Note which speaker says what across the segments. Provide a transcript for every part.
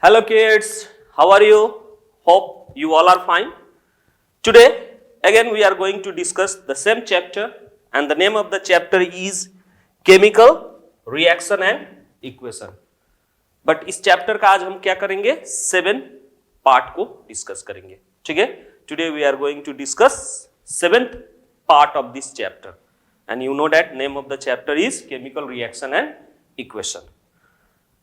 Speaker 1: Hello kids, how are you? Hope you all are fine. Today again we are going to discuss the same chapter and the name of the chapter is Chemical Reaction and Equation. But इस chapter का आज हम क्या करेंगे? 7 part को discuss करेंगे. ठीक है? Today we are going to discuss 7th part of this chapter and you know that name of the chapter is Chemical Reaction and Equation.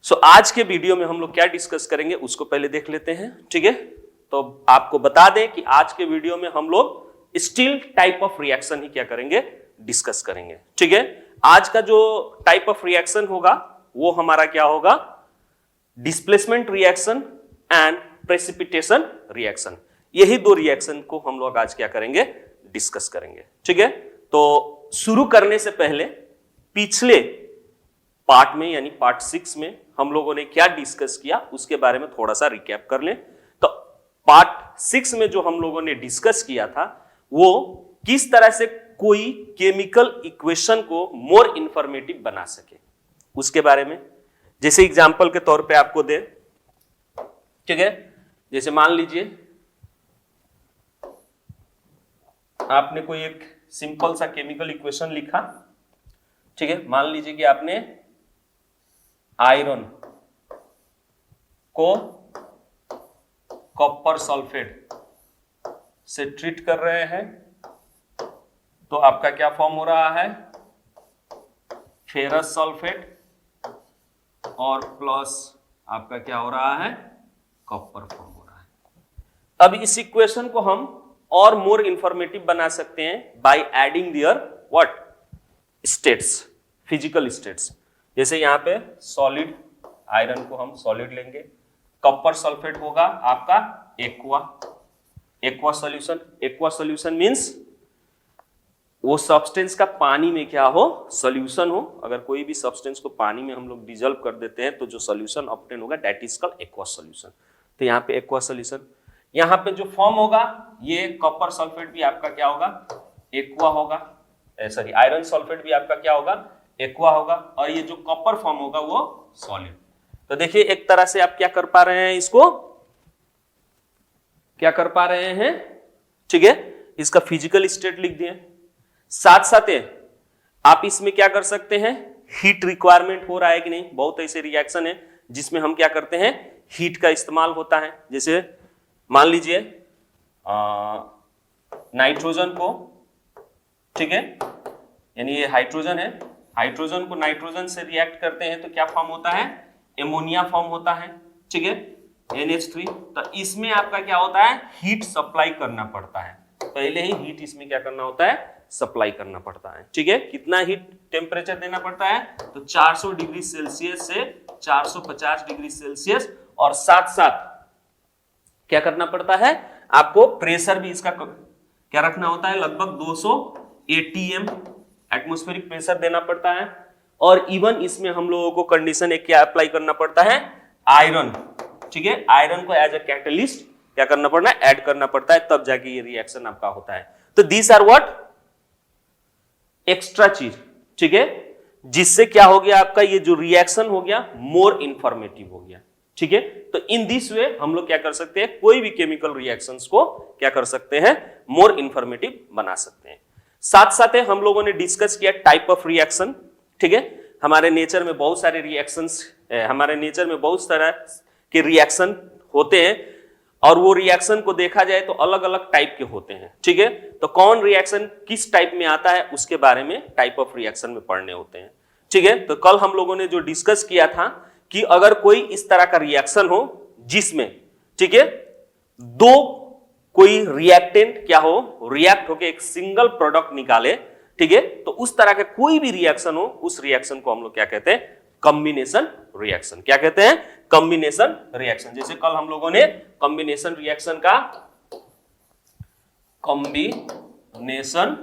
Speaker 1: सो आज के वीडियो में हम लोग क्या डिस्कस करेंगे उसको पहले देख लेते हैं. ठीक है, तो आपको बता दें कि आज के वीडियो में हम लोग स्टील टाइप ऑफ रिएक्शन ही क्या करेंगे, डिस्कस करेंगे. ठीक है, आज का जो टाइप ऑफ रिएक्शन होगा वो हमारा क्या होगा, displacement reaction and precipitation reaction. यही दो रिएक्शन को हम लोग आज क्या करेंगे, डिस्कस करेंगे. ठीक है, तो शुरू करने से पहले पिछले पार्ट में यानी पार्ट 6 में हम लोगों ने क्या डिस्कस किया उसके बारे में थोड़ा सा रिकैप कर लें. तो पार्ट 6 में जो हम लोगों ने डिस्कस किया था वो किस तरह से कोई केमिकल इक्वेशन को मोर इंफॉर्मेटिव बना सके उसके बारे में. जैसे एग्जांपल के तौर पे आपको दे, ठीक है, जैसे मान लीजिए आपने कोई एक सिंपल सा केमिकल इक्वेशन लिखा. ठीक है, मान लीजिए कि आपने आयरन को कॉपर सल्फेट से ट्रीट कर रहे हैं तो आपका क्या फॉर्म हो रहा है, फेरस सल्फेट और प्लस आपका क्या हो रहा है, कॉपर फॉर्म हो रहा है. अब इस इक्वेशन को हम और मोर इंफॉर्मेटिव बना सकते हैं by adding their what states, physical states. जैसे यहां पे सॉलिड आयरन को हम सॉलिड लेंगे, कॉपर सल्फेट होगा आपका aqua solution. Aqua solution means वो सब्सटेंस का पानी में क्या हो, सॉल्यूशन हो. अगर कोई भी सब्सटेंस को पानी में हम लोग डिजोल्व कर देते हैं तो जो सॉल्यूशन ऑब्टेन होगा that is called aqua solution. तो यहाँ पे एक्वा सॉल्यूशन, यहाँ पे जो फॉर्म होगा ये कॉपर सल्फेट भी आपका क्या होगा, एक्वा होगा. सॉरी, आयरन सल्फेट भी आपका क्या होगा, एक्वा होगा. और ये जो कॉपर फॉर्म होगा वो सॉलिड. तो देखिए एक तरह से आप क्या कर पा रहे हैं, इसको क्या कर पा रहे हैं. ठीक है, इसका फिजिकल स्टेट लिख दिए. साथ साथ आप इसमें क्या कर सकते हैं, हीट रिक्वायरमेंट हो रहा है कि नहीं. बहुत ऐसे रिएक्शन है जिसमें हम क्या करते हैं, हीट का इस्तेमाल होता है. जैसे मान लीजिए नाइट्रोजन को, ठीक है, यानी ये हाइड्रोजन है, हाइड्रोजन को नाइट्रोजन से रिएक्ट करते हैं तो क्या फॉर्म होता है, एमोनिया फॉर्म होता है. ठीक है, NH3. तो इसमें आपका क्या होता है, हीट सप्लाई करना पड़ता है. पहले ही हीट इसमें क्या करना होता है, सप्लाई करना पड़ता है. ठीक है, कितना हीट टेम्परेचर देना पड़ता है, तो 400 डिग्री सेल्सियस से 450 डिग्री सेल्सियस. और साथ साथ क्या करना पड़ता है, आपको प्रेशर भी इसका क्या रखना होता है, लगभग 200 ATM एटमॉस्फेरिक प्रेशर देना पड़ता है. और इवन इसमें हम लोगों को कंडीशन एक क्या अप्लाई करना पड़ता है, आयरन. ठीक है, आयरन को एज अ कैटलिस्ट क्या करना पड़ना है, ऐड करना पड़ता है, तब जाके ये रिएक्शन आपका होता है. तो दीज आर व्हाट एक्स्ट्रा चीज. ठीक है, जिससे क्या हो गया, आपका ये जो रिएक्शन हो गया मोर इंफॉर्मेटिव हो गया. ठीक है, तो इन दिस वे हम लोग क्या कर सकते हैं, कोई भी केमिकल रिएक्शंस को क्या कर सकते हैं, मोर इंफॉर्मेटिव बना सकते हैं. साथ साथ हम लोगों ने डिस्कस किया टाइप ऑफ रिएक्शन. ठीक है, हमारे नेचर में बहुत सारे रिएक्शंस, हमारे नेचर में बहुत तरह के रिएक्शन होते हैं और वो रिएक्शन को देखा जाए तो अलग अलग टाइप के होते हैं. ठीक है, तो कौन रिएक्शन किस टाइप में आता है उसके बारे में टाइप ऑफ रिएक्शन में पढ़ने होते हैं. ठीक है, तो कल हम लोगों ने जो डिस्कस किया था कि अगर कोई इस तरह का रिएक्शन हो जिसमें, ठीक है, दो कोई रिएक्टेंट क्या हो, रिएक्ट होके एक सिंगल प्रोडक्ट निकाले. ठीक है, तो उस तरह का कोई भी रिएक्शन हो उस रिएक्शन को हम लोग क्या कहते हैं, कॉम्बिनेशन रिएक्शन. क्या कहते हैं, कॉम्बिनेशन रिएक्शन. जैसे कल हम लोगों ने कॉम्बिनेशन रिएक्शन का कॉम्बिनेशन,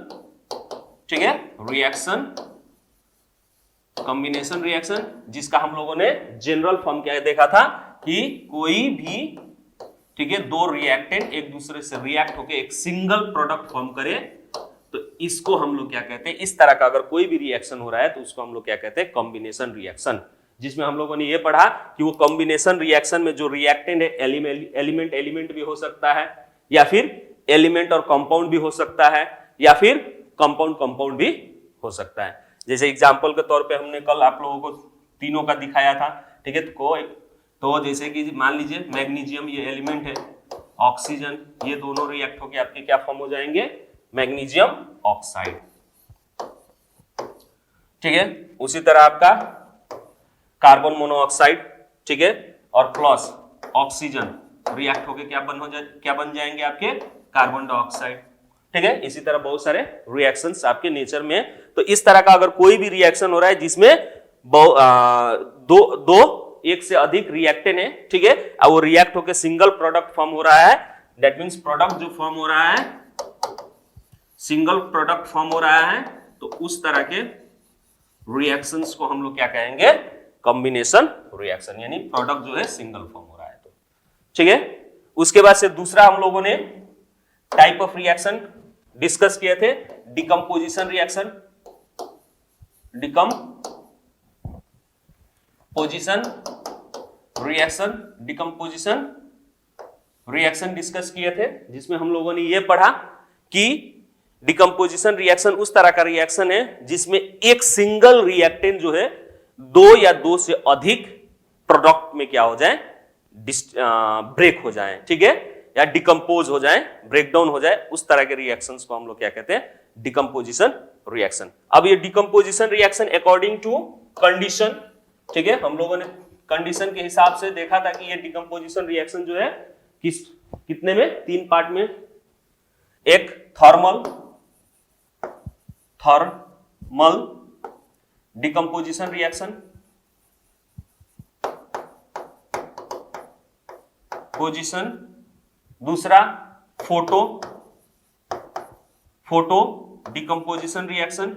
Speaker 1: ठीक है, रिएक्शन, कॉम्बिनेशन रिएक्शन जिसका हम लोगों ने जनरल फॉर्म क्या देखा था कि कोई भी, ठीक है, दो रिएक्टेंट एक दूसरे से रिएक्ट होकर एक सिंगल प्रोडक्ट फॉर्म करे तो इसको हम लोग क्या कहते हैं, इस तरह का अगर कोई भी रिएक्शन हो रहा है तो उसको हम लोग क्या कहते हैं, कॉम्बिनेशन रिएक्शन. जिसमें हम लोगों ने ये पढ़ा कि वो कॉम्बिनेशन रिएक्शन में जो रिएक्टेंट है एलिमेंट एलिमेंट भी हो सकता है, या फिर एलिमेंट और कंपाउंड भी हो सकता है, या फिर कंपाउंड कंपाउंड भी हो सकता है। जैसे एग्जांपल के तौर पे हमने कल आप लोगों को तीनों का दिखाया था, ठीक है। तो जैसे कि मान लीजिए मैग्नीशियम ये एलिमेंट है, ऑक्सीजन, ये दोनों रिएक्ट होकर आपके क्या फॉर्म हो जाएंगे, मैग्नीशियम ऑक्साइड, ठीक है। उसी तरह आपका कार्बन मोनोऑक्साइड, ठीक है, और प्लस ऑक्सीजन रिएक्ट होके क्या बन जाएंगे आपके कार्बन डाइऑक्साइड, ठीक है। इसी तरह बहुत सारे रिएक्शंस आपके नेचर में। तो इस तरह का अगर कोई भी रिएक्शन हो रहा है जिसमें एक से अधिक रिएक्टेंट है, ठीक है, और वो रिएक्ट होके सिंगल प्रोडक्ट फॉर्म हो रहा है, दैट मींस प्रोडक्ट जो फॉर्म हो रहा है, सिंगल प्रोडक्ट फॉर्म हो रहा है, तो उस तरह के रिएक्शंस को हम लोग क्या कहेंगे, कॉम्बिनेशन रिएक्शन, यानी प्रोडक्ट जो है सिंगल फॉर्म हो रहा है, तो ठीक है। उसके बाद से दूसरा हम लोगों ने टाइप ऑफ रिएक्शन डिस्कस किए थे, decomposition reaction, decomposition reaction discuss किए थे, जिसमें हम लोगों ने यह पढ़ा कि डिकम्पोजिशन रिएक्शन उस तरह का रिएक्शन है जिसमें एक सिंगल रिएक्टेंट जो है दो या दो से अधिक प्रोडक्ट में क्या हो जाए, ब्रेक हो जाए, ठीक है, या डिकम्पोज हो जाए, ब्रेकडाउन हो जाए, उस तरह के रिएक्शंस को हम लोग क्या कहते हैं, डिकम्पोजिशन रिएक्शन। अब ये decomposition reaction according to condition, ठीक है, हम लोगों ने कंडीशन के हिसाब से देखा था कि ये डिकम्पोजिशन रिएक्शन जो है कितने में, 3 पार्ट में, एक थर्मल डिकम्पोजिशन रिएक्शन, दूसरा फोटो डिकम्पोजिशन रिएक्शन,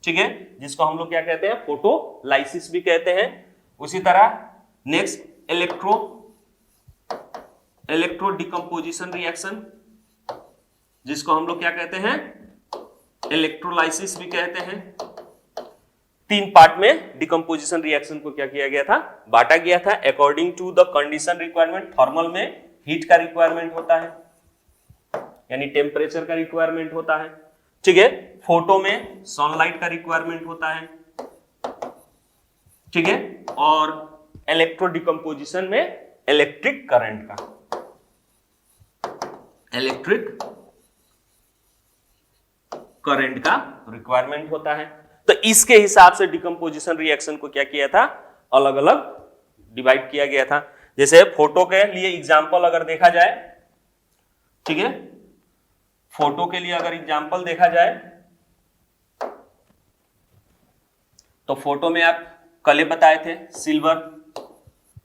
Speaker 1: ठीक है, जिसको हम लोग क्या कहते हैं, फोटोलाइसिस भी कहते हैं। उसी तरह नेक्स्ट इलेक्ट्रो डिकम्पोजिशन रिएक्शन, जिसको हम लोग क्या कहते हैं, इलेक्ट्रोलाइसिस भी कहते हैं। 3 पार्ट में डिकम्पोजिशन रिएक्शन को क्या किया गया था, बांटा गया था according to the condition requirement. Thermal में हीट का रिक्वायरमेंट होता है, यानी टेम्परेचर का रिक्वायरमेंट होता है, ठीक है। फोटो में सनलाइट का रिक्वायरमेंट होता है, ठीक है, और इलेक्ट्रो डिकम्पोजिशन में इलेक्ट्रिक करंट का रिक्वायरमेंट होता है। तो इसके हिसाब से डिकम्पोजिशन रिएक्शन को क्या किया था, अलग अलग डिवाइड किया गया था। जैसे फोटो के लिए एग्जांपल अगर देखा जाए, ठीक है, फोटो के लिए अगर एग्जांपल देखा जाए तो फोटो में आप कल बताए थे, सिल्वर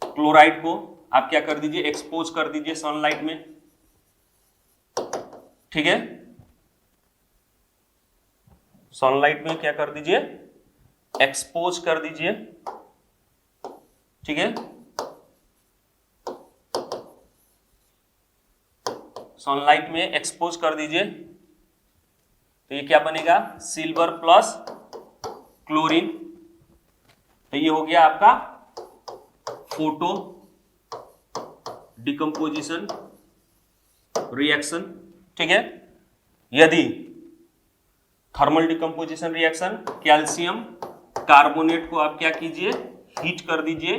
Speaker 1: क्लोराइड को आप क्या कर दीजिए, एक्सपोज कर दीजिए सनलाइट में, ठीक है, सनलाइट में क्या कर दीजिए, एक्सपोज कर दीजिए, ठीक है, सनलाइट में एक्सपोज कर दीजिए, तो ये क्या बनेगा, सिल्वर प्लस क्लोरीन, तो ये हो गया आपका फोटो डिकम्पोजिशन रिएक्शन, ठीक है। यदि thermal decomposition reaction, calcium carbonate को आप क्या कीजिए, हीट कर दीजिए,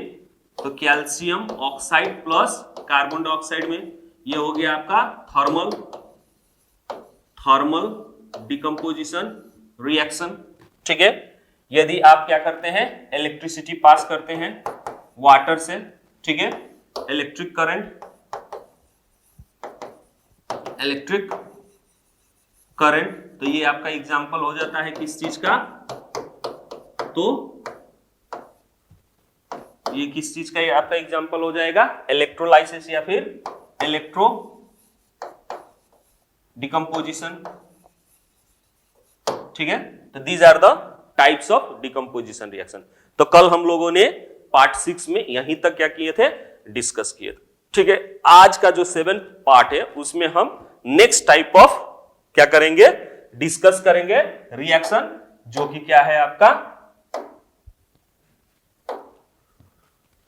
Speaker 1: तो calcium oxide plus carbon dioxide में, ये हो गया आपका थर्मल डिकम्पोजिशन रिएक्शन, ठीक है। यदि आप क्या करते हैं, इलेक्ट्रिसिटी पास करते हैं वाटर से, ठीक है, इलेक्ट्रिक करंट, तो ये आपका एग्जांपल हो जाता है किस चीज का, तो ये किस चीज का आपका एग्जांपल हो जाएगा, इलेक्ट्रोलाइसिस या फिर इलेक्ट्रो डिकम्पोजिशन, ठीक है। तो these are the types of decomposition reaction. तो कल हम लोगों ने पार्ट 6 में यहीं तक क्या किए थे, डिस्कस किए थे, ठीक है। आज का जो 7th पार्ट है उसमें हम नेक्स्ट टाइप ऑफ क्या करेंगे, डिस्कस करेंगे रिएक्शन जो कि क्या है आपका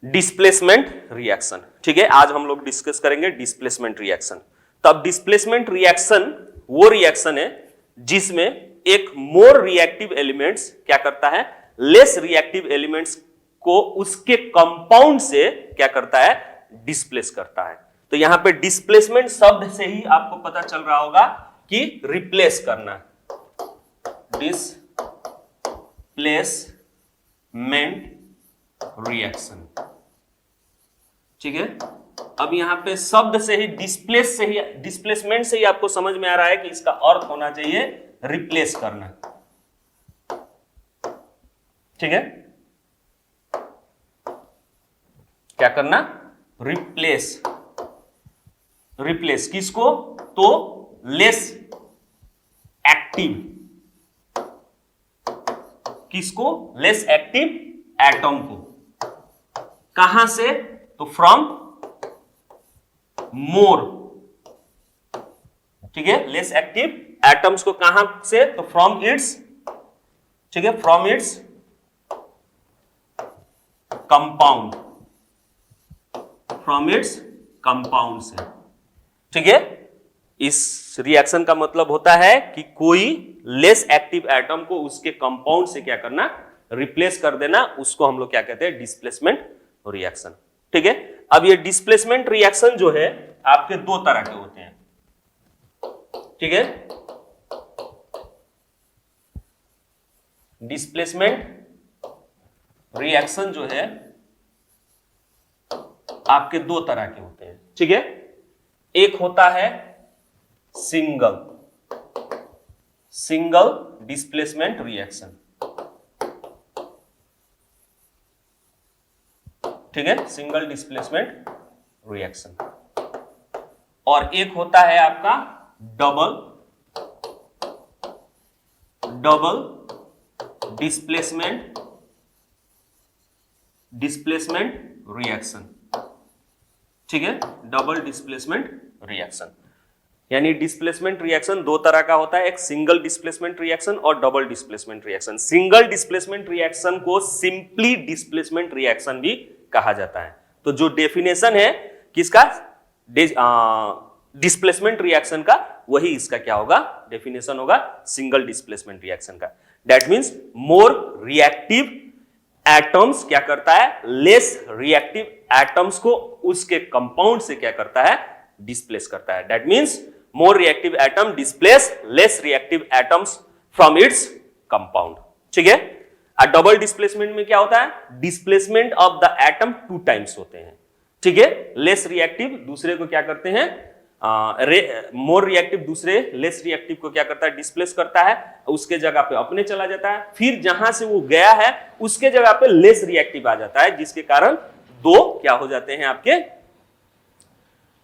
Speaker 1: डिस्प्लेसमेंट रिएक्शन। ठीक है, आज हम लोग डिस्कस करेंगे डिस्प्लेसमेंट रिएक्शन। तब डिस्प्लेसमेंट रिएक्शन वो रिएक्शन है जिसमें एक मोर रिएक्टिव एलिमेंट्स क्या करता है, लेस रिएक्टिव एलिमेंट्स को उसके कंपाउंड से क्या करता है, डिस्प्लेस करता है। तो यहां पे डिस्प्लेसमेंट शब्द से ही आपको पता चल रहा होगा कि रिप्लेस करना है, डिस्प्लेसमेंट रिएक्शन। ठीक है, अब यहां पे शब्द से ही डिस्प्लेसमेंट से ही आपको समझ में आ रहा है कि इसका अर्थ होना चाहिए रिप्लेस करना। ठीक है, क्या करना, रिप्लेस। रिप्लेस किसको, तो लेस एक्टिव, किसको, लेस एक्टिव एटम को। कहां से, तो फ्रॉम मोर। ठीक है, लेस एक्टिव एटम्स को कहां से, तो फ्रॉम इट्स, ठीक है, from its compound, from its compound से। ठीक है, इस रिएक्शन का मतलब होता है कि कोई लेस एक्टिव एटम को उसके कंपाउंड से क्या करना, रिप्लेस कर देना, उसको हम लोग क्या कहते हैं, डिस्प्लेसमेंट रिएक्शन। ठीक है, अब ये डिस्प्लेसमेंट रिएक्शन जो है आपके दो तरह के होते हैं। ठीक है, डिस्प्लेसमेंट रिएक्शन जो है आपके दो तरह के होते हैं। ठीक है, एक होता है सिंगल डिस्प्लेसमेंट रिएक्शन। ठीक है, सिंगल डिस्प्लेसमेंट रिएक्शन। और एक होता है आपका डबल डिस्प्लेसमेंट रिएक्शन। ठीक है, डबल डिस्प्लेसमेंट रिएक्शन, यानी डिस्प्लेसमेंट रिएक्शन दो तरह का होता है, एक सिंगल डिस्प्लेसमेंट रिएक्शन और double displacement reaction. Single displacement reaction को सिंपली डिस्प्लेसमेंट रिएक्शन भी कहा जाता है। तो जो डेफिनेशन है किसका, डिस्प्लेसमेंट रिएक्शन का, वही इसका क्या होगा, डेफिनेशन होगा सिंगल डिस्प्लेसमेंट रिएक्शन का। That means more reactive atoms क्या करता है, लेस रिएक्टिव एटम्स को उसके कंपाउंड से क्या करता है, डिस्प्लेस करता है। That means more reactive atom displace less reactive atoms from its compound. ठीक है, डबल डिस्प्लेसमेंट में क्या होता है, displacement of the atom two times होते हैं। ठीक है, लेस रिएक्टिव दूसरे को क्या करते हैं, मोर रिएक्टिव दूसरे लेस रिएक्टिव को क्या करता है, डिस्प्लेस करता है, उसके जगह पे अपने चला जाता है, फिर जहां से वो गया है उसके जगह पे लेस रिएक्टिव आ जाता है, जिसके कारण दो क्या हो जाते हैं, आपके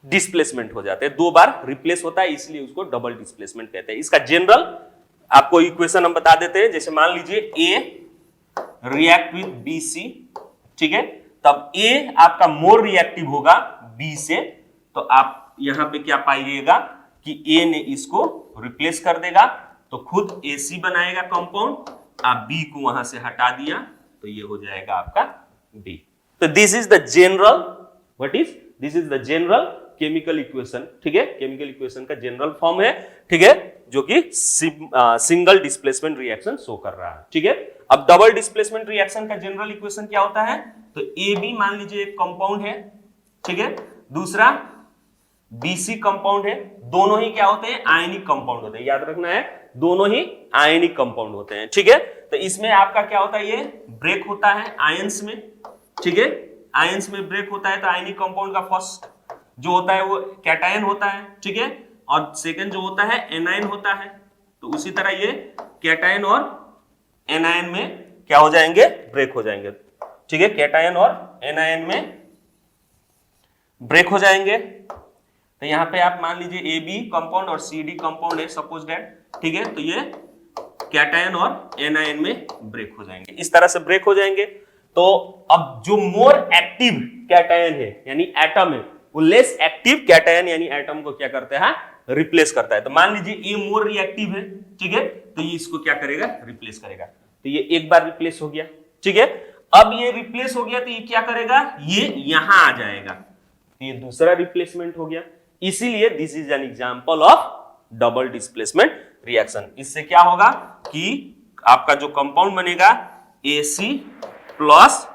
Speaker 1: डिस्प्लेसमेंट हो जाते हैं, दो बार रिप्लेस होता है, इसलिए उसको डबल डिस्प्लेसमेंट कहते हैं। इसका जनरल आपको इक्वेशन हम बता देते हैं। जैसे मान लीजिए ए रिएक्ट विद बी सी, ठीक है, तब ए आपका मोर रिएक्टिव होगा बी से, तो आप यहां पे क्या पाइएगा कि ए ने इसको रिप्लेस कर देगा, तो खुद AC बनाएगा कंपाउंड, आप बी को वहां से हटा दिया तो ये हो जाएगा आपका बी। तो this is the general, what is this is the general chemical equation. ठीक है, केमिकल इक्वेशन का जनरल फॉर्म है। ठीक है, जो कि सिंगल डिस्प्लेसमेंट रिएक्शन शो कर रहा है। ठीक है, अब डबल डिस्प्लेसमेंट रिएक्शन का जनरल इक्वेशन क्या होता है, तो AB मान लीजिए एक कंपाउंड है, ठीक है, दूसरा BC कंपाउंड है, दोनों ही क्या होते हैं, आयनिक कंपाउंड होते हैं। याद रखना है, दोनों ही आयनिक कंपाउंड होते हैं। ठीक है, तो इसमें आपका क्या होता है, ये ब्रेक होता है आयंस में। ठीक है, आयंस में ब्रेक होता है, तो आयनिक कंपाउंड का फर्स्ट जो होता है वो कैटायन होता है। ठीक है, और सेकंड जो होता है एनायन होता है। तो उसी तरह ये कैटायन और एनायन में क्या हो जाएंगे, ब्रेक हो जाएंगे। ठीक है, कैटायन और एनायन में ब्रेक हो जाएंगे। तो यहां पे आप मान लीजिए AB कंपाउंड और CD कंपाउंड है, सपोज दैट। ठीक है, तो ये कैटायन और एनायन में ब्रेक हो जाएंगे, इस तरह से ब्रेक हो जाएंगे। तो अब जो मोर एक्टिव कैटायन है यानी एटम है, वो लेस एक्टिव कैटायन यानी एटम को क्या करते हैं, रिप्लेस करता है। तो मान लीजिए ये मोर रिएक्टिव है, ठीक है, तो ये इसको क्या करेगा, रिप्लेस करेगा। तो ये एक बार रिप्लेस हो गया, ठीक है। अब ये रिप्लेस हो गया तो ये क्या करेगा, ये यहां आ जाएगा, तो ये दूसरा रिप्लेसमेंट हो गया। इसीलिए this is an example of double displacement reaction. इससे क्या होगा कि आपका जो कंपाउंड बनेगा AC प्लस,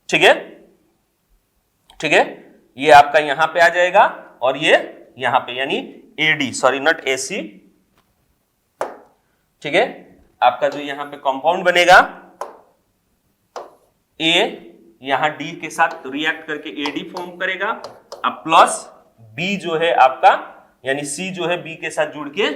Speaker 1: ठीक है, ठीक है, ये आपका यहां पे आ जाएगा और ये यहां पे, यानी AD, सॉरी नॉट AC, ठीक है। आपका जो यहां पे कंपाउंड बनेगा A यहां D के साथ रिएक्ट करके AD फॉर्म करेगा, अब प्लस B जो है आपका, यानी C जो है B के साथ जुड़ के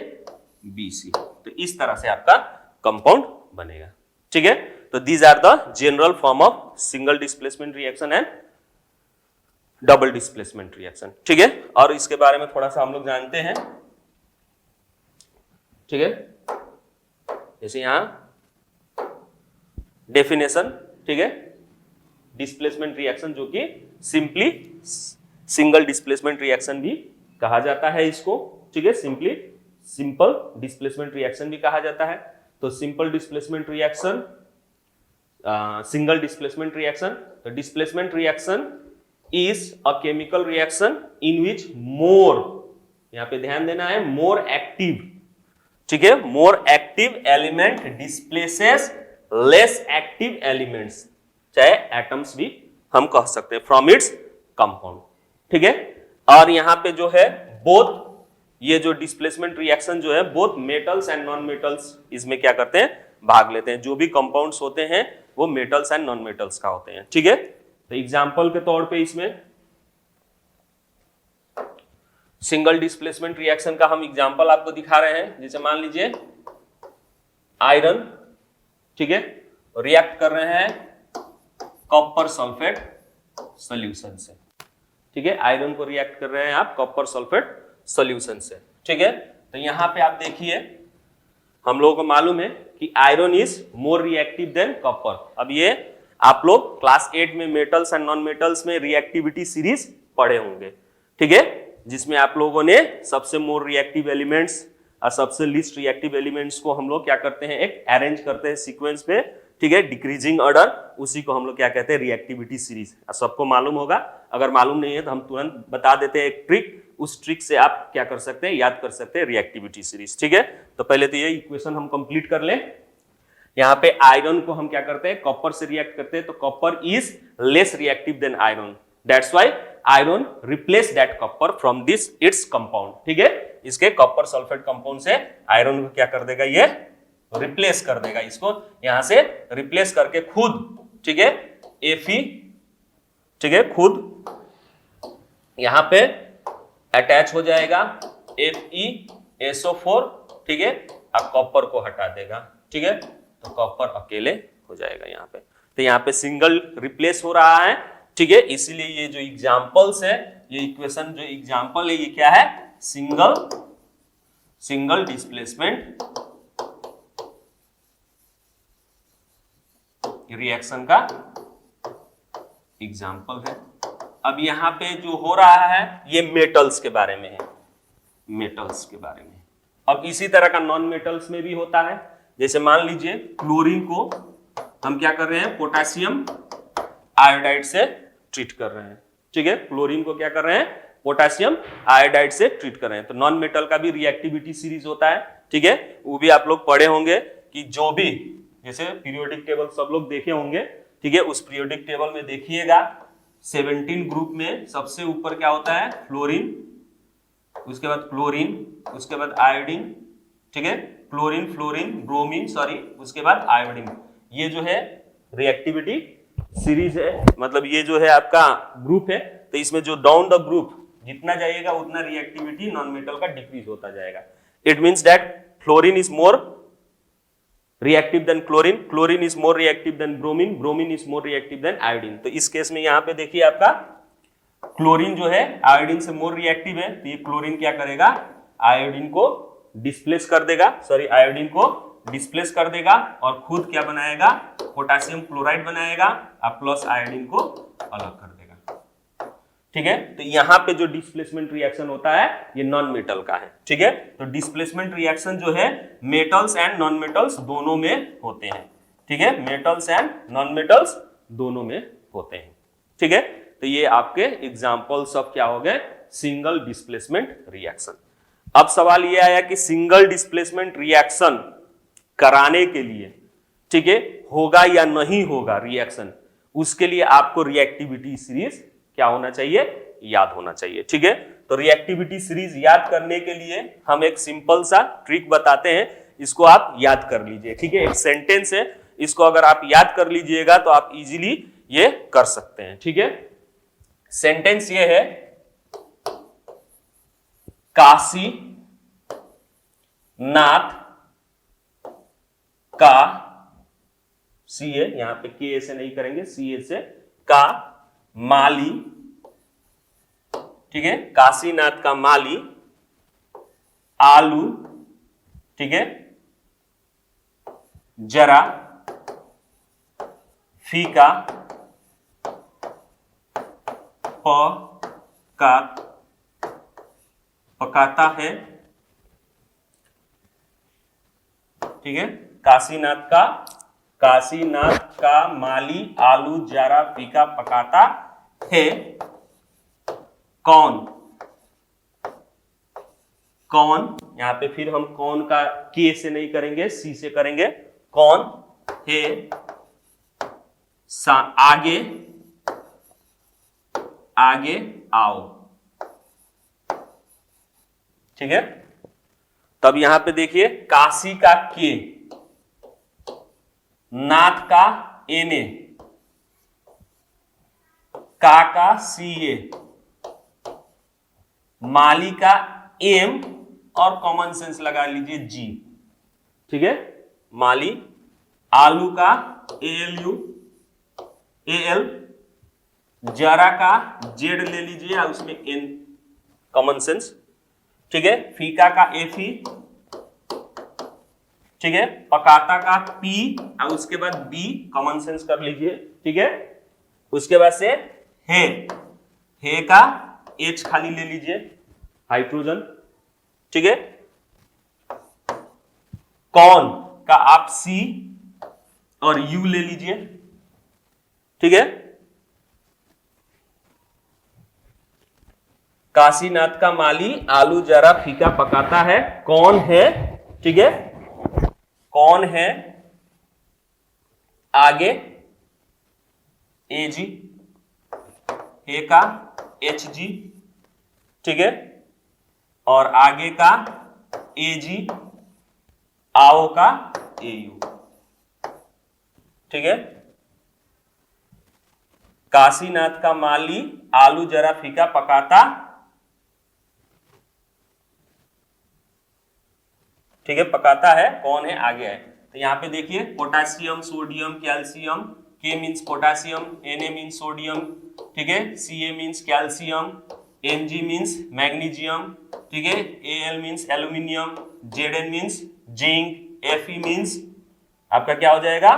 Speaker 1: BC, तो इस तरह से आपका कंपाउंड बनेगा, ठीक है। तो these are the general form of single displacement reaction and double displacement reaction, ठीक है। और इसके बारे में थोड़ा सा हम लोग जानते हैं, ठीक है। जैसे यहां डेफिनेशन, ठीक है, डिस्प्लेसमेंट रिएक्शन जो कि सिंपली सिंगल डिस्प्लेसमेंट रिएक्शन भी कहा जाता है इसको, ठीक है, सिंपली सिंपल डिस्प्लेसमेंट रिएक्शन भी कहा जाता है। तो simple displacement reaction, single displacement reaction, तो displacement reaction is a chemical reaction in which more, यहां पे ध्यान देना है, मोर एक्टिव, ठीक है, more active element displaces less active elements, चाहे एटम्स भी हम कह सकते हैं, फ्रॉम इट्स कंपाउंड, ठीक है। और यहां पे जो है बोथ, ये जो डिस्प्लेसमेंट रिएक्शन जो है, both metals and non metals इसमें क्या करते हैं, भाग लेते हैं। जो भी कंपाउंड्स होते हैं वो मेटल्स एंड नॉन मेटल्स का होते हैं, ठीक है। तो एग्जांपल के तौर पे इसमें सिंगल डिस्प्लेसमेंट रिएक्शन का हम एग्जांपल आपको दिखा रहे हैं। जैसे मान लीजिए आयरन, ठीक है, रिएक्ट कर रहे हैं कॉपर सल्फेट सॉल्यूशन से, ठीक है, आयरन को रिएक्ट कर रहे हैं आप कॉपर सल्फेट सॉल्यूशन से, ठीक है। तो यहां पे आप देखिए, हम लोगों को मालूम है कि iron is more reactive than copper. अब ये आप लोग क्लास 8 में मेटल्स एंड नॉन मेटल्स में रिएक्टिविटी सीरीज पढ़े होंगे, ठीक है, जिसमें आप लोगों ने सबसे मोर रिएक्टिव एलिमेंट्स और सबसे लीस्ट रिएक्टिव एलिमेंट्स को हम लोग क्या करते हैं, एक अरेंज करते हैं सीक्वेंस पे, ठीक है, डिक्रीजिंग ऑर्डर, उसी को हम लोग क्या कहते हैं, रिएक्टिविटी सीरीज। सबको मालूम होगा, अगर मालूम नहीं है तो हम तुरंत बता देते हैं एक ट्रिक, उस ट्रिक से आप क्या कर सकते हैं, याद कर सकते हैं रिएक्टिविटी सीरीज, ठीक है। तो पहले तो ये इक्वेशन हम कंप्लीट कर लें। यहाँ पे आयरन को हम क्या करते हैं, कॉपर से रिएक्ट करते हैं, तो copper is less reactive than iron, that's why iron replace that copper from this its compound, ठीक है। इसके कॉपर सल्फेट कंपाउंड से आयरन को क्या कर देगा, ये रिप्लेस कर देगा, इसको यहां से रिप्लेस करके खुद, ठीक है, Fe, ठीक है, खुद यहां पे अटैच हो जाएगा FeSO4, ठीक है, अब कॉपर को हटा देगा, ठीक है, तो कॉपर अकेले हो जाएगा यहां पे। तो यहां पे सिंगल रिप्लेस हो रहा है, ठीक है, इसीलिए ये जो एग्जांपल्स है, ये इक्वेशन जो एग्जांपल है, ये क्या है, सिंगल डिस्प्लेसमेंट रिएक्शन का एग्जांपल है। अब यहां पे जो हो रहा है ये मेटल्स के बारे में है, मेटल्स के बारे में। अब इसी तरह का नॉन मेटल्स में भी होता है। जैसे मान लीजिए क्लोरीन को हम क्या कर रहे हैं, पोटेशियम आयोडाइड से ट्रीट कर रहे हैं, ठीक है, क्लोरीन को क्या कर रहे हैं, पोटेशियम आयोडाइड से ट्रीट कर रहे हैं। तो नॉन मेटल का भी रिएक्टिविटी सीरीज होता है, ठीक है, वो भी आप लोग पढ़े होंगे कि जो भी, जैसे पीरियोडिक टेबल सब लोग देखे होंगे, ठीक है, उस पीरियोडिक टेबल में देखिएगा 17 ग्रुप में सबसे ऊपर क्या होता है, फ्लोरीन, उसके बाद क्लोरीन, उसके बाद आयोडीन, ठीक है, क्लोरीन, फ्लोरीन, ब्रोमीन, सॉरी, उसके बाद आयोडीन। ये जो है रिएक्टिविटी सीरीज है, मतलब ये जो है आपका ग्रुप है। तो इसमें जो डाउन द ग्रुप जितना जाइएगा उतना रिएक्टिविटी नॉन मेटल का डिक्रीज होता जाएगा। It means that fluorine is more reactive than chlorine, chlorine is more reactive than bromine, bromine is more reactive than iodine। तो इस केस में यहाँ पे देखिए आपका क्लोरीन जो है आयोडीन से मोर रिएक्टिव है, तो ये क्लोरीन क्या करेगा, आयोडीन को डिस्प्लेस कर देगा, सॉरी, आयोडीन को डिस्प्लेस कर देगा और खुद क्या बनाएगा, पोटेशियम क्लोराइड बनाएगा और प्लस आयोडीन को अलग कर देगा। ठीक है। तो यहां पे जो डिस्प्लेसमेंट रिएक्शन होता है ये नॉन मेटल का है, ठीक है। तो डिस्प्लेसमेंट रिएक्शन जो है मेटल्स एंड नॉन मेटल्स दोनों में होते हैं, ठीक है। मेटल्स एंड नॉन मेटल्स दोनों में होते हैं, ठीक है। तो ये आपके एग्जांपल्स ऑफ क्या हो गए, सिंगल डिस्प्लेसमेंट रिएक्शन। अब सवाल ये आया कि सिंगल डिस्प्लेसमेंट रिएक्शन कराने के लिए, ठीक है, होगा या नहीं होगा रिएक्शन, उसके लिए आपको रिएक्टिविटी सीरीज क्या होना चाहिए, याद होना चाहिए, ठीक है। तो रिएक्टिविटी सीरीज याद करने के लिए हम एक सिंपल सा ट्रिक बताते हैं, इसको आप याद कर लीजिए, ठीक है। एक सेंटेंस है, इसको अगर आप याद कर लीजिएगा तो आप इजीली ये कर सकते हैं, ठीक है। सेंटेंस ये है, काशी नाथ का, सी है यहां पे, के से नहीं करेंगे, सी ए से, का माली, ठीक है, काशीनाथ का माली आलू, ठीक है, जरा फीका पकाता है, ठीक है। काशीनाथ का माली आलू जरा फीका पकाता है, कौन यहां पे फिर हम कौन का के से नहीं करेंगे, सी से करेंगे, कौन है आगे आओ, ठीक है। तब यहां पे देखिए, काशी का के, नाथ का एने, का सी ए, माली का एम और कॉमन सेंस लगा लीजिए जी, ठीक है। माली, आलू का एल, जरा का जेड ले लीजिए और उसमें एन कॉमन सेंस, ठीक है। फीका का एफी, ठीक है। पकाता का पी और उसके बाद बी कॉमन सेंस कर लीजिए, ठीक है। उसके बाद से हे का एच खाली ले लीजिए, हाइड्रोजन, ठीक है। कौन का आप सी और यू ले लीजिए, ठीक है। काशीनाथ का माली आलू जरा फीका पकाता है, कौन है, ठीक है, कौन है आगे एजी, ए का एच जी, ठीक है, और आगे का एजी, आओ का एयू, ठीक है। काशीनाथ का माली आलू जरा फीका पकाता, ठीक है, पकाता है, कौन है आगे है। तो यहां पे देखिए, potassium, sodium, calcium, K means potassium, Na means sodium, ठीक है, Ca means calcium, Mg means magnesium, ठीक है, Al means aluminium, Zn means zinc, Fe means आपका क्या हो जाएगा,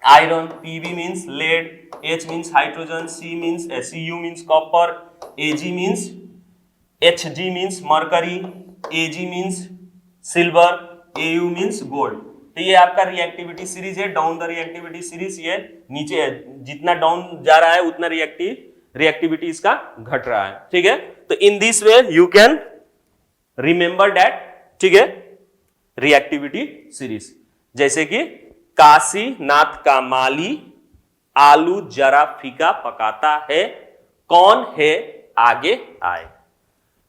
Speaker 1: iron, Pb means lead, H means hydrogen, Cu means copper, Ag means Hg means mercury, Ag means silver, Au means gold. तो ये आपका reactivity series है, down the reactivity series, ये नीचे है, जितना डाउन जा रहा है उतना रिएक्टिविटी इसका घट रहा है, ठीक है। तो इन this way you can remember that, ठीक है, रिएक्टिविटी सीरीज, जैसे कि काशीनाथ का माली आलू जरा फीका पकाता है, कौन है आगे आए,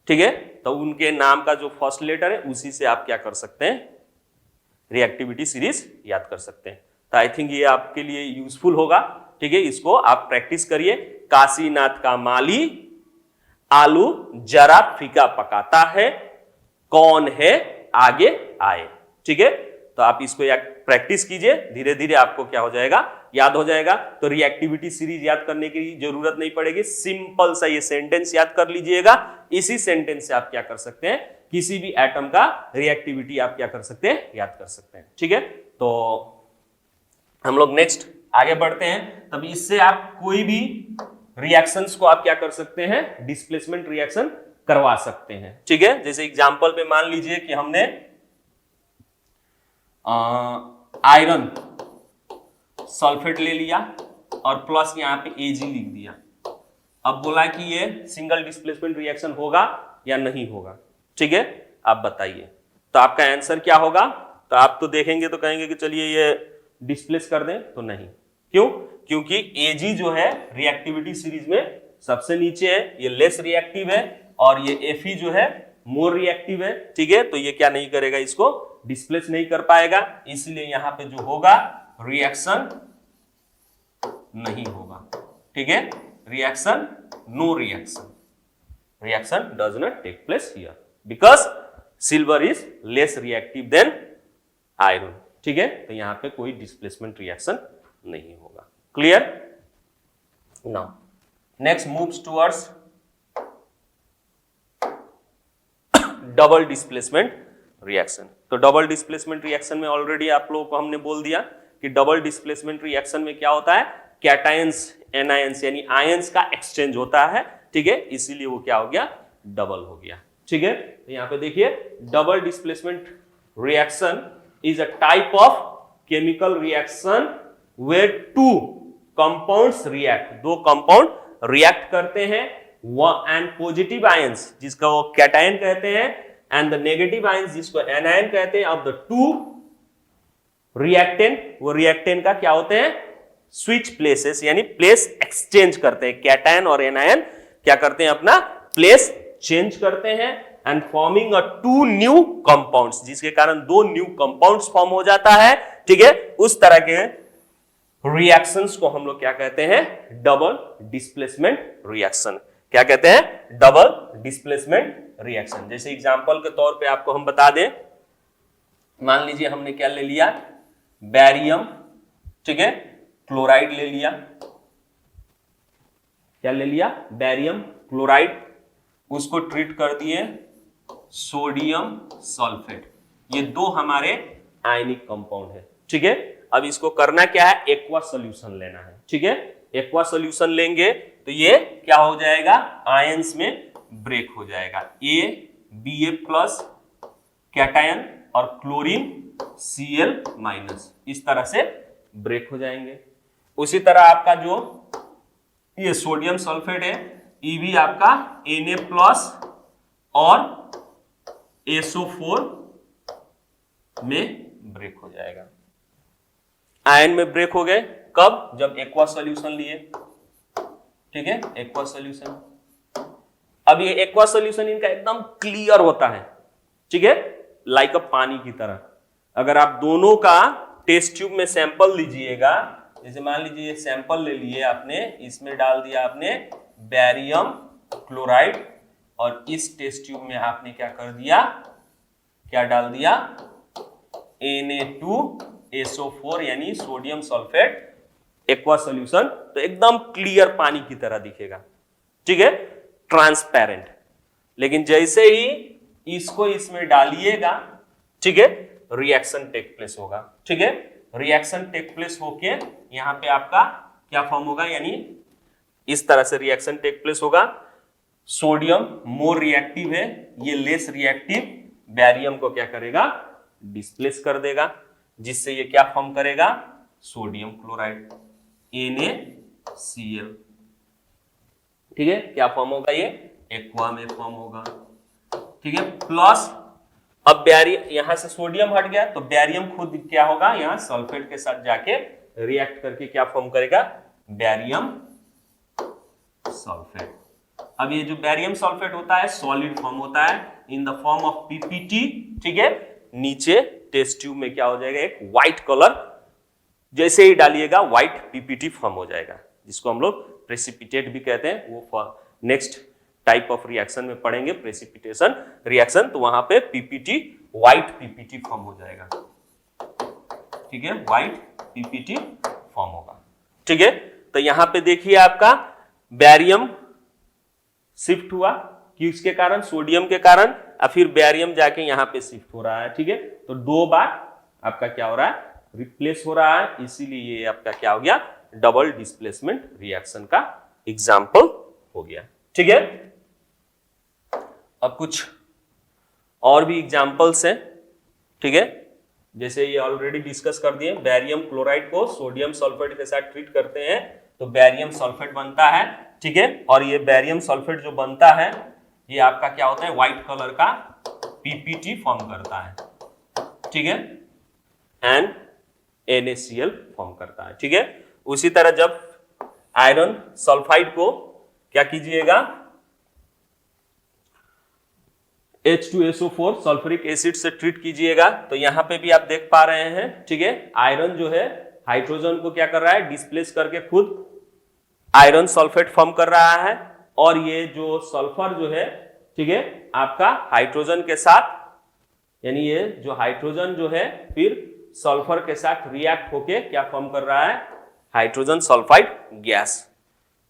Speaker 1: ठीक है। तो उनके नाम का जो फर्स्ट लेटर है उसी से आप क्या कर सकते हैं, रिएक्टिविटी सीरीज याद कर सकते हैं। तो आई थिंक ये आपके लिए यूजफुल होगा, ठीक है। इसको आप प्रैक्टिस करिए, काशीनाथ का माली आलू जरा फीका पकाता है, कौन है आगे आए, ठीक है। तो आप इसको प्रैक्टिस कीजिए, धीरे धीरे आपको क्या हो जाएगा, याद हो जाएगा। तो रिएक्टिविटी सीरीज याद करने की जरूरत नहीं पड़ेगी, सिंपल सा ये सेंटेंस याद कर लीजिएगा। इसी सेंटेंस से आप क्या कर सकते हैं, किसी भी एटम का रिएक्टिविटी आप क्या कर सकते हैं, याद कर सकते हैं, ठीक है। तो हम लोग नेक्स्ट आगे बढ़ते हैं। तब इससे आप कोई भी रिएक्शंस को आप क्या कर सकते हैं, डिस्प्लेसमेंट रिएक्शन करवा सकते हैं। ठीक है, जैसे एग्जांपल पे मान लीजिए कि हमने आयरन सल्फेट ले लिया और प्लस यहां पे Ag लिख दिया। अब बोला कि ये सिंगल डिस्प्लेसमेंट रिएक्शन होगा या नहीं होगा। ठीक है, आप बताइए, तो आपका आंसर क्या होगा? तो आप तो देखेंगे तो कहेंगे कि चलिए ये डिस्प्लेस कर दें, तो नहीं। क्यों? क्योंकि Ag जो है रिएक्टिविटी सीरीज में सबसे नीचे है, ये लेस रिएक्टिव है, और ये Fe जो है मोर रिएक्टिव है। ठीक है, तो ये क्या नहीं करेगा, इसको डिस्प्लेस नहीं कर पाएगा, इसलिए यहां पे जो होगा रिएक्शन नहीं होगा। ठीक है, reaction, no reaction, reaction does not take place here because silver is less reactive than iron. ठीक है, तो यहां पे कोई डिस्प्लेसमेंट रिएक्शन नहीं होगा। Clear? Now next moves towards double displacement reaction. तो डबल डिस्प्लेसमेंट रिएक्शन में ऑलरेडी आप लोगों को हमने बोल दिया कि डबल डिस्प्लेसमेंट रिएक्शन में क्या होता है, कैटायंस एनायंस यानी आयंस का एक्सचेंज होता है। ठीक है, इसीलिए वो क्या हो गया, डबल हो गया। ठीक है, तो यहां पे देखिए double displacement reaction is a type of chemical reaction where two compounds react, दो कंपाउंड रिएक्ट करते हैं, एंड पॉजिटिव आयंस जिसका वो कैटायन कहते हैं एंड द नेगेटिव आयंस जिसको एनायन कहते हैं, ऑफ द टू रिएक्टेंट, वो रिएक्टेंट का क्या होते हैं, स्विच प्लेसेस यानी प्लेस एक्सचेंज करते हैं। कैटायन और एनायन क्या करते हैं, अपना प्लेस चेंज करते हैं and forming a two new compounds, जिसके कारण दो न्यू कंपाउंड्स फॉर्म हो जाता है। ठीक है, उस तरह के रिएक्शंस को हम लोग क्या कहते हैं, डबल डिस्प्लेसमेंट रिएक्शन। क्या कहते हैं, डबल डिस्प्लेसमेंट रिएक्शन। जैसे एग्जांपल के तौर पे आपको हम बता दें, मान लीजिए हमने क्या ले लिया, बैरियम, ठीक है, क्लोराइड ले लिया। क्या ले लिया, बैरियम क्लोराइड, उसको ट्रीट कर दिए सोडियम सल्फेट। ये दो हमारे आयनिक कंपाउंड है। ठीक है, अब इसको करना क्या है, एक्वा सॉल्यूशन लेना है। ठीक है, एक्वा सॉल्यूशन लेंगे तो ये क्या हो जाएगा, आयंस में ब्रेक हो जाएगा। Ba प्लस कैटायन और क्लोरीन Cl माइनस, इस तरह से ब्रेक हो जाएंगे। उसी तरह आपका जो ये सोडियम सल्फेट है, ये भी आपका Na प्लस और SO4 में ब्रेक हो जाएगा। आयन में ब्रेक हो गए कब, जब एक्वा सॉल्यूशन लिए। ठीक है, एक्वा सॉल्यूशन। अब ये एक्वा सॉल्यूशन इनका एकदम क्लियर होता है। ठीक है, लाइक अ पानी की तरह। अगर आप दोनों का टेस्ट ट्यूब में सैंपल लीजिएगा, जैसे मान लीजिए ये सैंपल ले लिए आपने, इसमें डाल दिया आपने बैरियम क्लोराइड, और इस टेस्ट ट्यूब में आपने क्या कर दिया, क्या डाल दिया, Na2SO4 यानी सोडियम सल्फेट एक्वा सॉल्यूशन। तो एकदम क्लियर पानी की तरह दिखेगा। ठीक है, ट्रांसपेरेंट। लेकिन जैसे ही इसको इसमें डालिएगा, ठीक है, रिएक्शन टेक प्लेस होगा। ठीक है, रिएक्शन टेक प्लेस होके यहां पे आपका क्या फॉर्म होगा, यानी इस तरह से रिएक्शन टेक प्लेस होगा। सोडियम मोर रिएक्टिव है, ये लेस रिएक्टिव, बैरियम को क्या करेगा, डिस्प्लेस कर देगा, जिससे ये क्या फॉर्म करेगा, सोडियम क्लोराइड NaCl। ठीक है, क्या फॉर्म होगा, ये एक्वा में फॉर्म होगा। ठीक है, प्लस अब बैरियम, यहां से सोडियम हट गया तो बैरियम खुद क्या होगा, यहां सल्फेट के साथ जाके रिएक्ट करके क्या फॉर्म करेगा, बैरियम सल्फेट। अब ये जो बैरियम सल्फेट होता है सॉलिड फॉर्म होता है in the form of PPT। ठीक है, नीचे टेस्ट ट्यूब में क्या हो जाएगा, एक व्हाइट कलर, जैसे ही डालिएगा व्हाइट PPT फॉर्म हो जाएगा, जिसको हम लोग प्रेसिपिटेट भी कहते हैं। वो नेक्स्ट टाइप ऑफ रिएक्शन में पढ़ेंगे, प्रेसिपिटेशन रिएक्शन, तो वहां पे PPT व्हाइट PPT फॉर्म हो जाएगा। ठीक है, व्हाइट PPT फॉर्म होगा। ठीक है, तो यहां पे देखिए आपका बैरियम शिफ्ट हुआ, किसके कारण, सोडियम के कारण, और फिर बैरियम जाके यहां पे शिफ्ट हो रहा है। ठीक है, तो दो बार आपका क्या हो रहा है, रिप्लेस हो रहा है, इसीलिए ये आपका क्या हो गया, डबल डिस्प्लेसमेंट रिएक्शन का एग्जाम्पल हो गया। ठीक है, अब कुछ और भी एग्जाम्पल्स हैं। ठीक है, जैसे ये ऑलरेडी डिस्कस कर दिए, बैरियम क्लोराइड को सोडियम सल्फेट के साथ ट्रीट करते हैं तो बैरियम सल्फेट बनता है। ठीक है, और ये बैरियम सल्फेट जो बनता है ये आपका क्या होता है, व्हाइट कलर का पीपीटी फॉर्म करता है। ठीक है, एंड NaCl फॉर्म करता है। ठीक है, उसी तरह जब आयरन सल्फाइड को क्या कीजिएगा, H2SO4 सल्फ्यूरिक एसिड से ट्रीट कीजिएगा तो यहां पे भी आप देख पा रहे हैं। ठीक है, आयरन जो है हाइड्रोजन को क्या कर रहा है, डिस्प्लेस करके खुद आयरन सल्फेट फॉर्म कर रहा है, और ये जो सल्फर जो है, ठीक है, आपका हाइड्रोजन के साथ, यानी ये जो हाइड्रोजन जो है फिर सल्फर के साथ रिएक्ट होके क्या फॉर्म कर रहा है, हाइड्रोजन सल्फाइड गैस,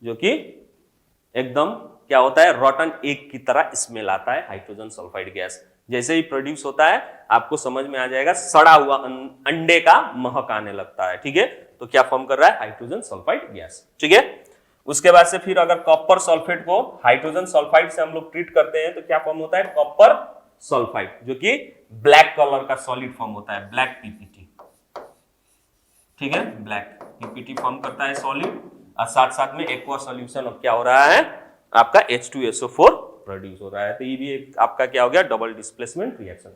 Speaker 1: जो कि एकदम क्या होता है, रॉटन एग की तरह स्मेल आता है। हाइड्रोजन सल्फाइड गैस जैसे ही प्रोड्यूस होता है आपको समझ में आ जाएगा, सड़ा हुआ अंडे का महक आने लगता है। ठीक है, तो क्या फॉर्म कर रहा है, हाइड्रोजन सल्फाइड गैस। ठीक है, उसके बाद से फिर अगर कॉपर सल्फेट को हाइड्रोजन सल्फाइड से हम लोग ट्रीट करते हैं तो क्या फॉर्म होता है, कॉपर सल्फाइड, जो कि ब्लैक कलर का सॉलिड फॉर्म होता है, ब्लैक पीपीटी। ठीक है, ब्लैक पीपीटी फॉर्म करता है सॉलिड, और साथ साथ में एक्वा सॉल्यूशन अब क्या हो रहा है, आपका H2SO4 प्रोड्यूस हो रहा है। तो ये भी एक आपका क्या हो गया, डबल डिस्प्लेसमेंट रिएक्शन।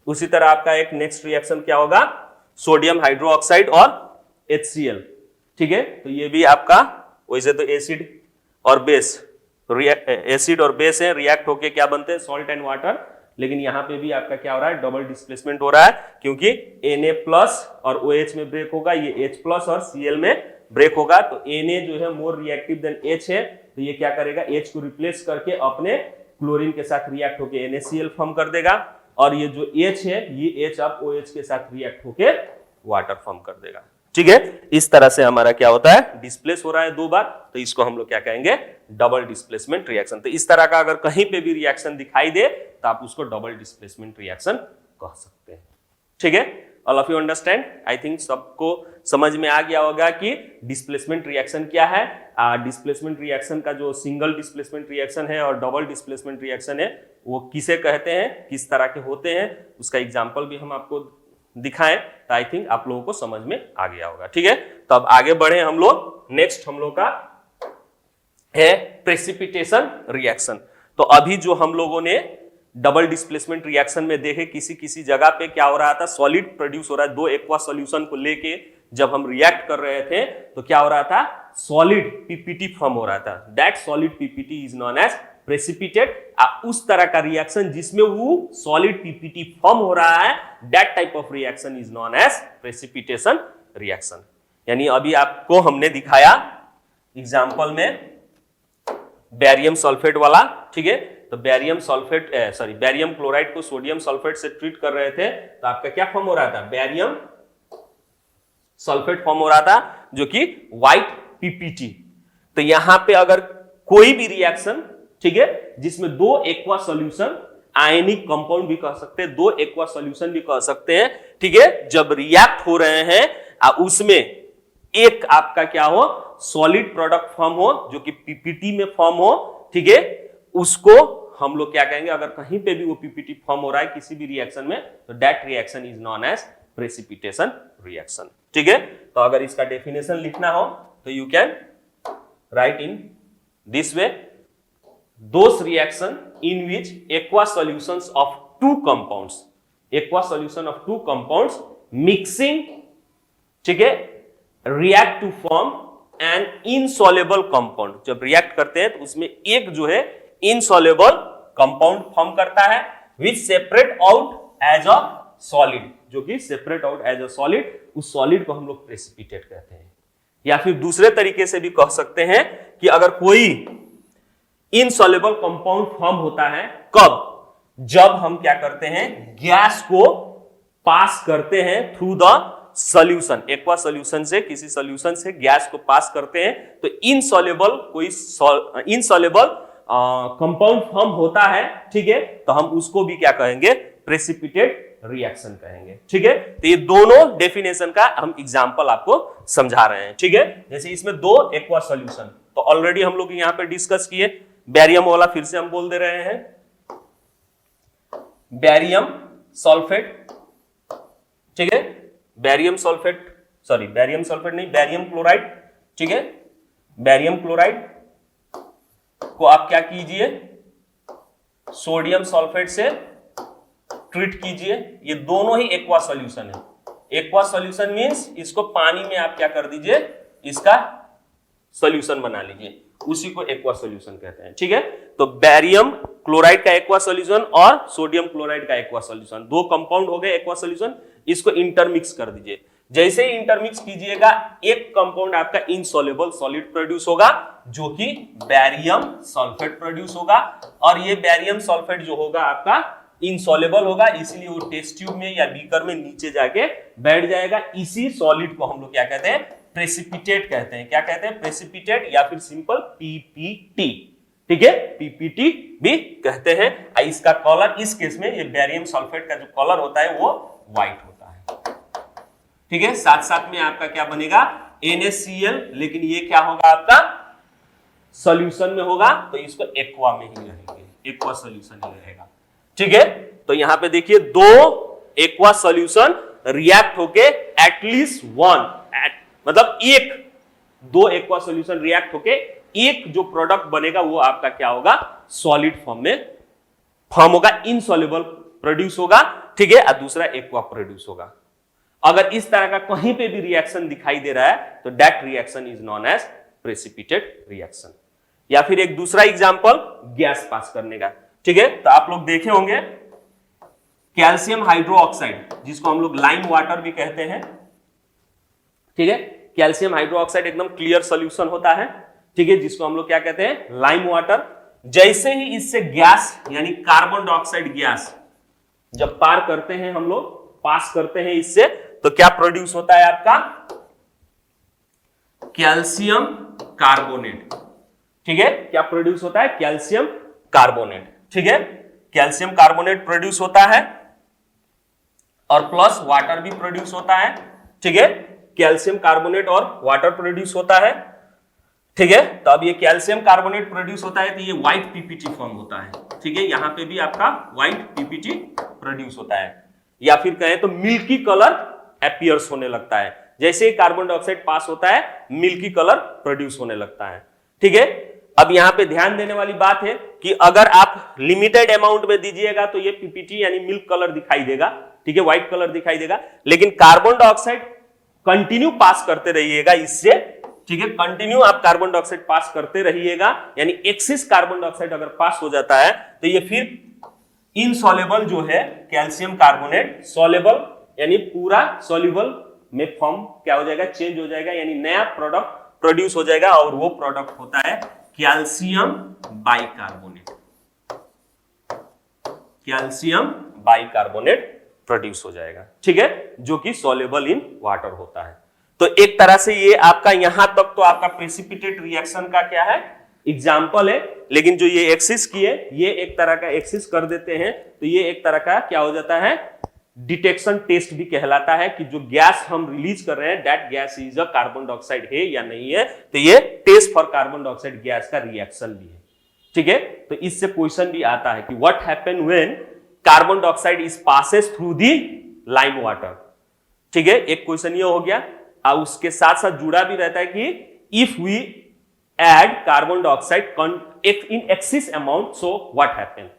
Speaker 1: उसी तरह आपका एक नेक्स्ट रिएक्शन क्या होगा, सोडियम हाइड्रोक्साइड और HCl। ठीक है, तो ये भी आपका वैसे तो एसिड और बेस, एसिड और बेस है, रिएक्ट होके क्या बनते हैं, सॉल्ट एंड वाटर। लेकिन यहां पे भी आपका क्या हो रहा है, डबल डिस्प्लेसमेंट हो रहा है, क्योंकि Na+ और OH में ब्रेक होगा, ये H+ और Cl में ब्रेक होगा। तो Na जो है मोर रिएक्टिव देन H है, तो ये क्या करेगा, H को रिप्लेस करके अपने क्लोरीन के साथ रिएक्ट होके NaCl फॉर्म कर देगा, और ये जो H है ये H अब OH के साथ रिएक्ट होके वाटर फॉर्म कर देगा। ठीक है, इस तरह से हमारा क्या होता है, डिस्प्लेस हो रहा है 2 बार, तो इसको हम लोग क्या कहेंगे, डबल डिस्प्लेसमेंट रिएक्शन। तो इस तरह का अगर कहीं पे भी रिएक्शन दिखाई दे तो आप उसको डबल डिस्प्लेसमेंट रिएक्शन कह सकते हैं। ठीक है, all of you understand? I think सबको समझ में आ गया होगा कि डिस्प्लेसमेंट रिएक्शन क्या है। डिस्प्लेसमेंट रिएक्शन का जो सिंगल डिस्प्लेसमेंट रिएक्शन है और डबल डिस्प्लेसमेंट रिएक्शन है वो किसे कहते हैं, किस तरह के होते हैं, उसका एग्जाम्पल भी हम आपको दिखाएं, तो आई थिंक आप लोगों को समझ में आ गया होगा। ठीक है, तो अब आगे बढ़े हम लोग। नेक्स्ट हम लोग का है प्रेसिपिटेशन रिएक्शन। तो अभी जो हम लोगों ने डबल डिस्प्लेसमेंट रिएक्शन में देखे, किसी किसी जगह पे क्या हो रहा था, सॉलिड प्रोड्यूस हो रहा है, 2 एक्वा सॉल्यूशन को लेके जब हम रिएक्ट कर रहे थे तो क्या हो रहा था, सॉलिड पीपीटी फॉर्म हो रहा था। That solid PPT is known as precipitate. उस तरह का रिएक्शन जिसमें वो सॉलिड पीपीटी फॉर्म हो रहा है, that type of reaction is known as precipitation reaction. यानी अभी आपको हमने दिखाया एग्जांपल में बैरियम सल्फेट वाला। ठीक है, तो बैरियम सल्फेट बैरियम क्लोराइड को सोडियम सल्फेट से ट्रीट कर रहे थे तो आपका क्या फॉर्म हो रहा था, बैरियम सल्फेट फॉर्म हो रहा था, जो कि व्हाइट पीपीटी। तो यहां पे अगर कोई भी रिएक्शन, ठीक है, जिसमें 2 एक्वा सॉल्यूशन, आयनिक कंपाउंड भी कह सकते हैं, 2 एक्वा सॉल्यूशन भी कह सकते हैं, ठीक है, जब रिएक्ट हो रहे हैं उसमें एक आपका क्या हो, सॉलिड प्रोडक्ट फॉर्म हो जो कि पीपीटी में फॉर्म हो, ठीक है, उसको हम लोग क्या कहेंगे, अगर कहीं पे भी वो पीपीटी फॉर्म हो रहा है किसी भी रिएक्शन में, तो that reaction is known as precipitation reaction. ठीक है, तो अगर इसका डेफिनेशन लिखना हो तो you can write in this way, those reaction in which aqua solutions of 2 compounds, aqua solution of 2 compounds mixing, ठीक है, react to form an insoluble compound। जब react करते हैं तो उसमें एक जो है insoluble compound फॉर्म करता है, which separate out as a solid, जो कि separate out as a solid, उस solid को हम लोग precipitate कहते हैं। या फिर दूसरे तरीके से भी कह सकते हैं कि अगर कोई इनसॉल्युबल कंपाउंड फॉर्म होता है, कब, जब हम क्या करते हैं, गैस को पास करते हैं through the solution, aqua solution से किसी सॉल्यूशन से गैस को पास करते हैं, तो इनसॉल्युबल कोई इनसॉल्युबल कंपाउंड फॉर्म होता है, ठीक है, तो हम उसको भी क्या कहेंगे, प्रेसिपिटेट रिएक्शन कहेंगे। ठीक है, तो ये दोनों डेफिनेशन का हम एग्जांपल आपको समझा रहे हैं। ठीक है, जैसे इसमें 2 एक्वा सॉल्यूशन, तो ऑलरेडी हम लोग यहाँ पे डिस्कस किए, बैरियम वाला फिर से हम बोल दे रहे हैं, बैरियम सल्फेट, ठीक है, barium sulphate, sorry barium sulphate नहीं, बैरियम क्लोराइड, ठीक है, बैरियम क्लोराइड को आप क्या कीजिए, सोडियम सल्फेट से ट्रीट कीजिए। ये दोनों ही एक्वा सॉल्यूशन है। एक्वा सॉल्यूशन मींस इसको पानी में आप क्या कर दीजिए, इसका सॉल्यूशन बना लीजिए, उसी को एक्वा सॉल्यूशन कहते हैं, ठीक है। तो बैरियम क्लोराइड का एक्वा सॉल्यूशन और सोडियम क्लोराइड का एक्वा सॉल्यूशन, दो कंपाउंड हो गए एक्वा सॉल्यूशन, इसको इंटरमिक्स कर दीजिए। जैसे ही इंटरमिक्स कीजिएगा एक कंपाउंड आपका इनसॉल्युबल सॉलिड प्रोड्यूस होगा जो कि बैरियम सल्फेट प्रोड्यूस होगा, और ये बैरियम सल्फेट जो होगा आपका इनसॉल्युबल होगा, इसलिए वो टेस्ट ट्यूब में या बीकर में नीचे जाके बैठ जाएगा। इसी सॉलिड को हम लोग क्या कहते हैं, प्रेसिपिटेट कहते हैं। क्या कहते हैं, प्रेसिपिटेट या फिर सिंपल पीपीटी, ठीक है, पीपीटी भी कहते हैं। इसका कलर इस केस में ये बैरियम सल्फेट का जो कलर होता है वो व्हाइट होता है, ठीक है। साथ साथ में आपका क्या बनेगा, NaCl, लेकिन ये क्या होगा आपका सॉल्यूशन में होगा, तो इसको एक्वा में ही रहेंगे, एक्वा सॉल्यूशन ही रहेगा, ठीक है। तो यहां पे देखिए दो एक्वा सॉल्यूशन रिएक्ट होके एटलीस्ट वन, मतलब एक, दो एक्वा सॉल्यूशन रिएक्ट होके एक जो प्रोडक्ट बनेगा वो आपका क्या होगा, सॉलिड फॉर्म में फॉर्म होगा, इनसॉल्युबल प्रोड्यूस होगा, ठीक है, और दूसरा एक्वा प्रोड्यूस होगा। अगर इस तरह का कहीं पे भी रिएक्शन दिखाई दे रहा है तो that reaction is known as precipitate reaction. या फिर एक दूसरा एग्जांपल गैस पास करने का, ठीक है। तो आप लोग देखे होंगे कैल्शियम हाइड्रोक्साइड, जिसको हम लोग लाइम वाटर भी कहते हैं, ठीक है। कैल्शियम हाइड्रोक्साइड एकदम क्लियर सॉल्यूशन होता है, ठीक है, जिसको हम लोग क्या कहते हैं, लाइम वाटर। जैसे ही इससे गैस यानी कार्बन डाइऑक्साइड गैस जब पार करते हैं, हम लोग पास करते हैं इससे, तो क्या प्रोड्यूस होता है आपका, कैल्शियम कार्बोनेट, ठीक है। क्या प्रोड्यूस होता है, कैल्शियम कार्बोनेट, ठीक है। कैल्शियम कार्बोनेट प्रोड्यूस होता है और प्लस वाटर भी प्रोड्यूस होता है, ठीक है। कैल्शियम कार्बोनेट और वाटर प्रोड्यूस होता है, ठीक है। तो अब ये कैल्शियम कार्बोनेट प्रोड्यूस होता है तो ये व्हाइट पीपीटी फॉर्म होता है, ठीक है। यहां पे भी आपका व्हाइट पीपीटी प्रोड्यूस होता है, या फिर कहें तो मिल्की कलर अपीयर्स होने लगता है। जैसे ही कार्बन डाइऑक्साइड पास होता है मिल्की कलर प्रोड्यूस होने लगता है, ठीक है। अब यहां पे ध्यान देने वाली बात है कि अगर आप लिमिटेड अमाउंट में दीजिएगा तो ये पीपीटी यानी मिल्क कलर दिखाई देगा, ठीक है, व्हाइट कलर दिखाई देगा। लेकिन कार्बन डाइऑक्साइड कंटिन्यू पास करते रहिएगा इससे, ठीक है, कंटिन्यू आप कार्बन डाइऑक्साइड पास करते रहिएगा, यानी एक्सिस कार्बन डाइऑक्साइड अगर पास हो जाता है तो ये फिर इनसॉल्युबल जो है कैल्शियम कार्बोनेट सॉल्युबल यानी पूरा सॉल्युबल में फॉर्म क्या हो जाएगा, चेंज हो जाएगा, यानी नया प्रोडक्ट प्रोड्यूस हो जाएगा, और वो प्रोडक्ट होता है calcium bicarbonate. Calcium bicarbonate produce हो जाएगा, ठीक है, जो कि सॉल्युबल इन वाटर होता है। तो एक तरह से ये आपका यहां तक तो आपका प्रेसिपिटेट रिएक्शन का क्या है, एग्जाम्पल है। लेकिन जो ये एक्सिस की है, ये एक तरह का एक्सिस कर देते हैं तो ये एक तरह का क्या हो जाता है, डिटेक्शन टेस्ट भी कहलाता है कि जो गैस हम रिलीज कर रहे हैं that gas is a carbon dioxide है या नहीं है। तो ये test for carbon dioxide gas का रिएक्शन भी है, ठीक है। तो इससे क्वेश्चन भी आता है कि what happen when carbon dioxide is passes through the lime water, ठीक है, एक क्वेश्चन ये हो गया। और उसके साथ साथ जुड़ा भी रहता है कि if we add carbon dioxide in excess amount so what happen,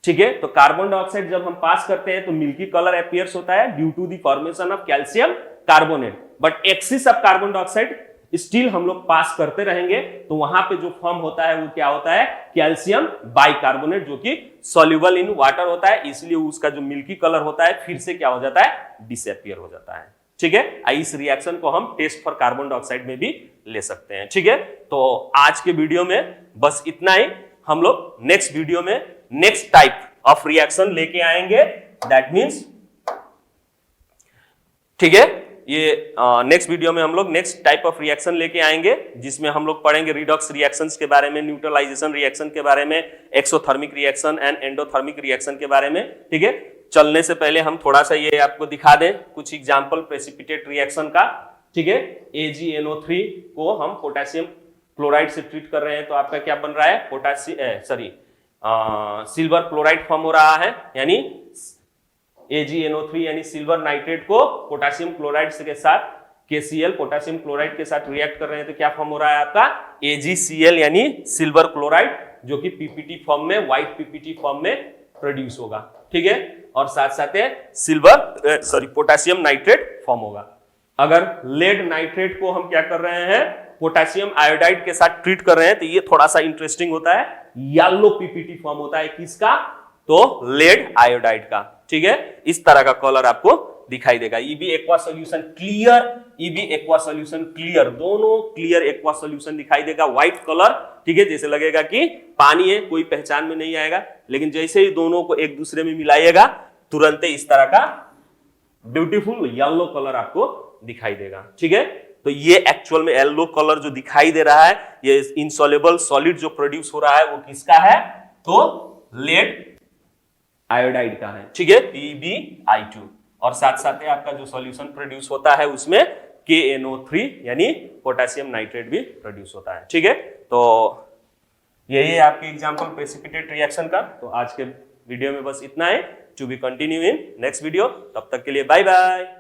Speaker 1: ठीक है। तो कार्बन डाइऑक्साइड जब हम पास करते हैं तो मिल्की कलर अपीयर्स होता है due to the formation of calcium carbonate, but excess of carbon dioxide still हम लोग पास करते रहेंगे तो वहां पे जो फॉर्म होता है वो क्या होता है, कैल्शियम बाइकार्बोनेट, जो कि सॉल्युबल इन वाटर होता है। इसलिए उसका जो मिल्की कलर होता है फिर से क्या हो जाता है, डिसअपीयर हो जाता है, ठीक है। इस रिएक्शन को हम टेस्ट फॉर कार्बन डाइऑक्साइड में भी ले सकते हैं, ठीक है। तो आज के वीडियो में बस इतना ही। हम लोग नेक्स्ट वीडियो में नेक्स्ट टाइप ऑफ रिएक्शन लेके आएंगे, दैट मींस, ठीक है, ये नेक्स्ट वीडियो में हम लोग नेक्स्ट टाइप ऑफ रिएक्शन लेके आएंगे जिसमें हम लोग पढ़ेंगे रिडॉक्स रिएक्शंस के बारे में, न्यूट्रलाइजेशन रिएक्शन के बारे में, exothermic reaction and endothermic reaction के बारे में, ठीक है। चलने से पहले हम थोड़ा सा ये आपको दिखा दें कुछ एग्जांपल प्रेसिपिटेट रिएक्शन का, ठीक है। AgNO3 को हम पोटेशियम क्लोराइड से ट्रीट कर रहे हैं तो आपका क्या बन रहा है, पोटासियम सिल्वर क्लोराइड फॉर्म हो रहा है, यानी AgNO3 यानी सिल्वर नाइट्रेट को पोटेशियम क्लोराइड के साथ KCl पोटेशियम क्लोराइड के साथ रिएक्ट कर रहे हैं तो क्या फॉर्म हो रहा है आपका AgCl यानी सिल्वर क्लोराइड, जो कि PPT फॉर्म में, व्हाइट PPT फॉर्म में प्रोड्यूस होगा, ठीक है। और साथ साथ पोटेशियम नाइट्रेट फॉर्म होगा। अगर लेड नाइट्रेट को हम क्या कर रहे हैं, पोटेशियम आयोडाइड के साथ ट्रीट कर रहे हैं तो ये थोड़ा सा इंटरेस्टिंग होता है, येलो PPT फॉर्म होता है किसका, तो लेड आयोडाइड का, ठीक है। इस तरह का कलर आपको दिखाई देगा। EB aqua solution clear, EB aqua solution clear, दोनों क्लियर एक्वा सॉल्यूशन दिखाई देगा, व्हाइट कलर, ठीक है। जैसे लगेगा कि पानी है, कोई पहचान में नहीं आएगा, लेकिन जैसे ही दोनों को एक दूसरे में मिलाइएगा तुरंत इस तरह का ब्यूटीफुल येलो कलर आपको दिखाई देगा, ठीक है। तो ये एक्चुअल में येलो कलर जो दिखाई दे रहा है, ये इनसॉल्युबल सॉलिड जो प्रोड्यूस हो रहा है वो किसका है, तो लेड आयोडाइड का है, ठीक है, PbI2। और साथ साथ आपका जो सॉल्यूशन प्रोड्यूस होता है उसमें KNO3 यानी पोटेशियम नाइट्रेट भी प्रोड्यूस होता है, ठीक है। तो यही है आपके एग्जांपल प्रेसिपिटेट रिएक्शन का। तो आज के वीडियो में बस इतना है, to be continue in next video. तब तक के लिए बाय बाय।